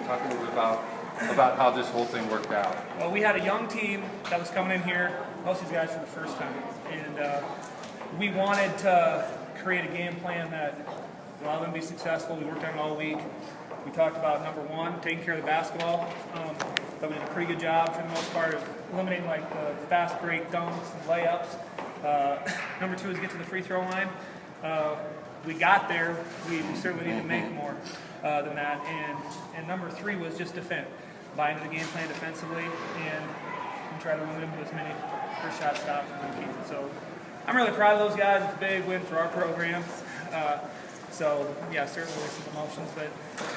Talk a little bit about how this whole thing worked out. Well, we had a young team that was coming in here, most of these guys for the first time, and we wanted to create a game plan that allowed them to be successful. We worked on it all week. We talked about, number one, taking care of the basketball. But we did a pretty good job for the most part of eliminating like the fast break dunks and layups. Number two is get to the free throw line. We got there. We certainly need to make more than that. And number three was just defend. Buy into the game plan defensively and try to limit them to as many first shot stops as we can. So I'm really proud of those guys. It's a big win for our program. So yeah, certainly there's some emotions, but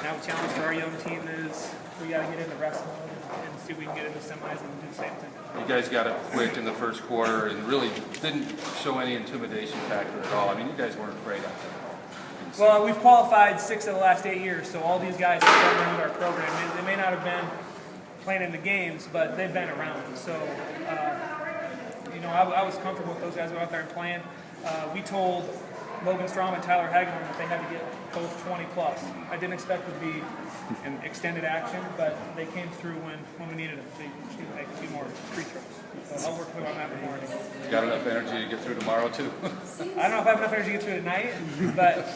now the challenge for our young team is we got to get into wrestling and see if we can get into semis and do the same thing. You guys got it quick in the first quarter and really didn't show any intimidation factor at all. I mean, you guys weren't afraid of it. Well, we've qualified 6 of the last 8 years, so all these guys have been around our program. They may not have been playing in the games, but they've been around. So, I was comfortable with those guys going out there and playing. We told Logan Strom and Tyler Hagman that they had to get both 20 plus. I didn't expect it to be an extended action, but they came through when we needed them. They just need to make a few more free throws. So I'll work with them on that in the morning. You got enough energy to get through tomorrow too? I don't know if I have enough energy to get through tonight, but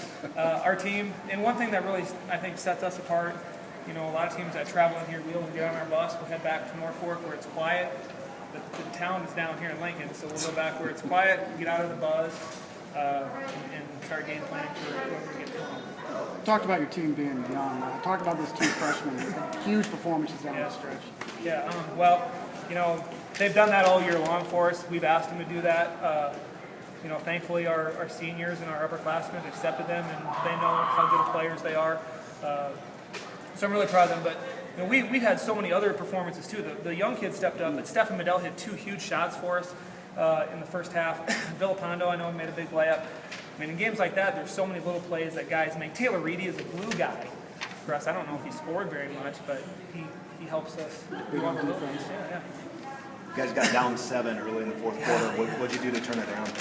our team, and one thing that really I think sets us apart, a lot of teams that travel in here, we'll get on our bus, we'll head back to Norfolk where it's quiet. The town is down here in Lincoln, so we'll go back where it's quiet, get out of the buzz, and start game planning for whoever we get home. Talked about your team being young. Talk about those two freshmen. Huge performances down the stretch. Yeah, they've done that all year long for us. We've asked them to do that. Thankfully our seniors and our upperclassmen accepted them, and they know how good of players they are. So I'm really proud of them. But we've had so many other performances too. The young kids stepped up, but Stephen Medell hit 2 huge shots for us in the first half. Villapando, I know, made a big layup. I mean, in games like that, there's so many little plays that guys make. Taylor Reedy is a glue guy for us. I don't know if he scored very much, but he helps us do our little things. Yeah. You guys got down 7 early in the fourth quarter. What'd you do to turn it around?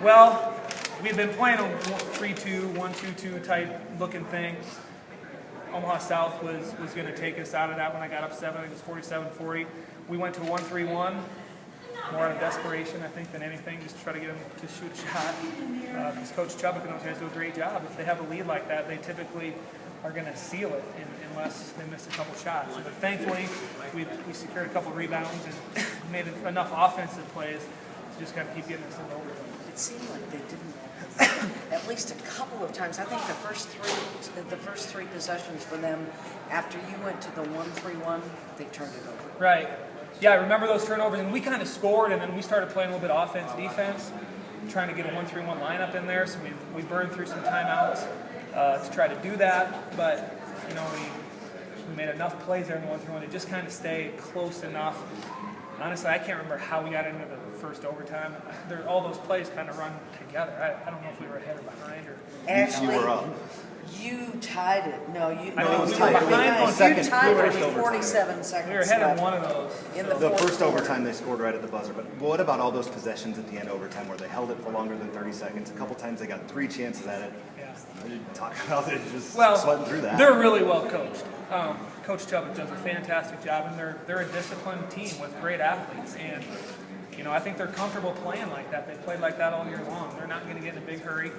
Well, we've been playing a 3-2, 1-2-2 type looking thing. Omaha South was going to take us out of that when I got up 7. It was 47-40. We went to 1-3-1. More out of desperation, I think, than anything, just to try to get them to shoot a shot. Because Coach Chubbuck and those guys do a great job. If they have a lead like that, they typically are going to seal it unless they miss a couple shots. But thankfully, we secured a couple rebounds and made enough offensive plays to just kind of keep getting us in the overtime. It seemed like they didn't, at least a couple of times. I think the first three possessions for them, after you went to the 1-3-1, they turned it over. Right. Yeah, I remember those turnovers, and we kind of scored, and then we started playing a little bit of offense, defense, trying to get a 1-3-1 lineup in there. So we burned through some timeouts to try to do that, but we made enough plays there in the 1-3-1 to just kind of stay close enough. Honestly, I can't remember how we got into the first overtime. All those plays kind of run together. I don't know if we were ahead or behind or. Actually, you were up. You tied it. No, you. I No, think it was we were tied. behind. You tied We were it first with 47 seconds We were ahead in left one of those. in The fourth first quarter. overtime they scored right at the buzzer, but what about all those possessions at the end overtime where they held it for longer than 30 seconds? A couple times they got 3 chances at it. Yeah. We didn't talk about it, just Well, sweating through that. they're really well coached. Coach Chubbuck does a fantastic job, and they're a disciplined team with great athletes. And I think they're comfortable playing like that. They played like that all year long. They're not going to get in a big hurry.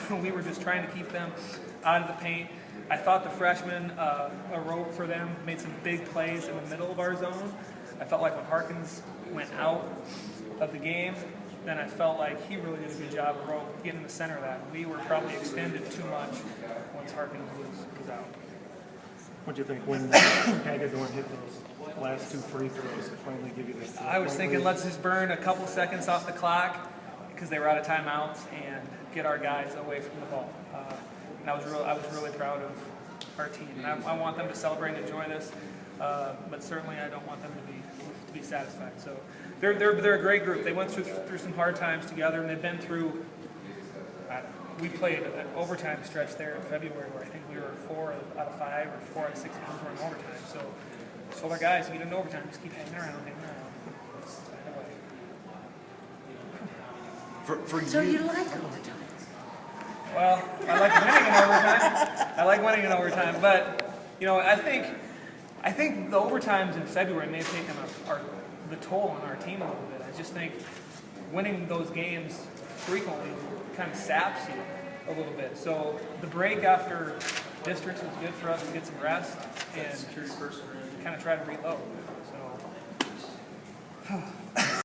We were just trying to keep them out of the paint. I thought the freshmen, a rope for them, made some big plays in the middle of our zone. I felt like when Harkins went out of the game, then I felt like he really did a good job of rope getting in the center of that. We were probably extended too much once Harkins was out. What do you think when Hagedorn hit those last 2 free throws to finally give you this? I was thinking let's just burn a couple seconds off the clock because they were out of timeouts and get our guys away from the ball. And I was really proud of our team. And I want them to celebrate and enjoy this, but certainly I don't want them to be satisfied. So they're a great group. They went through some hard times together, and they've been through. We played an overtime stretch there in February where I think we were 4 out of 5 or 4 out of 6 games were in overtime. So told our guys, you get into overtime, just keep hanging around. So you like overtime? Well, I like winning in overtime. But I think the overtimes in February may have taken the toll on our team a little bit. I just think winning those games frequently kind of saps you a little bit. So the break after districts was good for us to get some rest and kind of try to reload. So